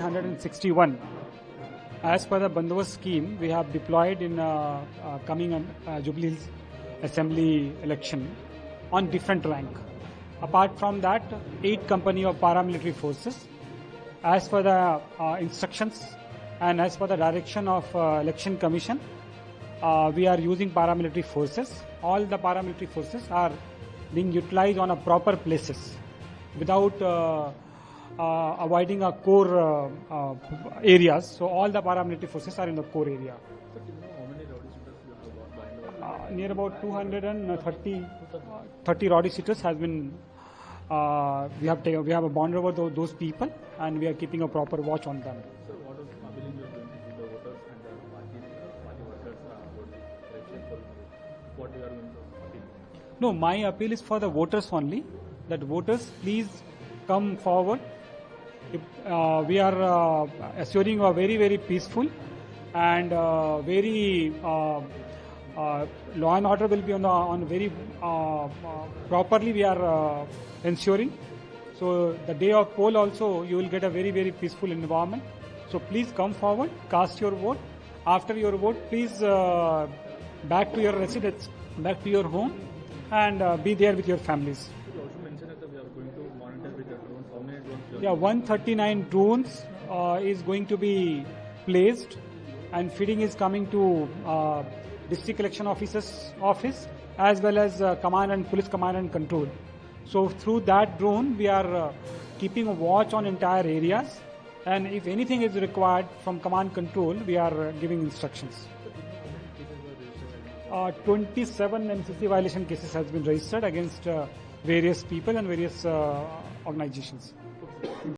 161. As per the Bandobast scheme, we have deployed in coming Jubilee Hills Assembly election on different rank. Apart from that, 8 company of paramilitary forces. As per the instructions and as per the direction of Election Commission, we are using paramilitary forces. All the paramilitary forces are being utilized on a proper places without avoiding a core areas. So all the paramilitary forces are in the core area. Sir, do you know how many rowdy shooters you have got by Near about 230 rowdy shooters has been. We have a bond over those people, and we are keeping a proper watch on them. Sir, what is appealing you are going to do the voters and the party workers about the election for what you are going to appeal? No, my appeal is for the voters only. That voters please come forward. We are assuring a very, very peaceful and very law and order will be on very properly. We are ensuring. So the day of poll also you will get a very, very peaceful environment. So please come forward, cast your vote. After your vote, please back to your residence, back to your home, and be there with your families. You also mentioned that we are going to monitor with the drones. How many drones? Yeah, 139 drones is going to be placed, and feeding is coming to district election officers' office as well as command and police command and control. So through that drone, we are keeping a watch on entire areas, and if anything is required from command control, we are giving instructions. 27 MCC violation cases has been registered against various people and various organizations.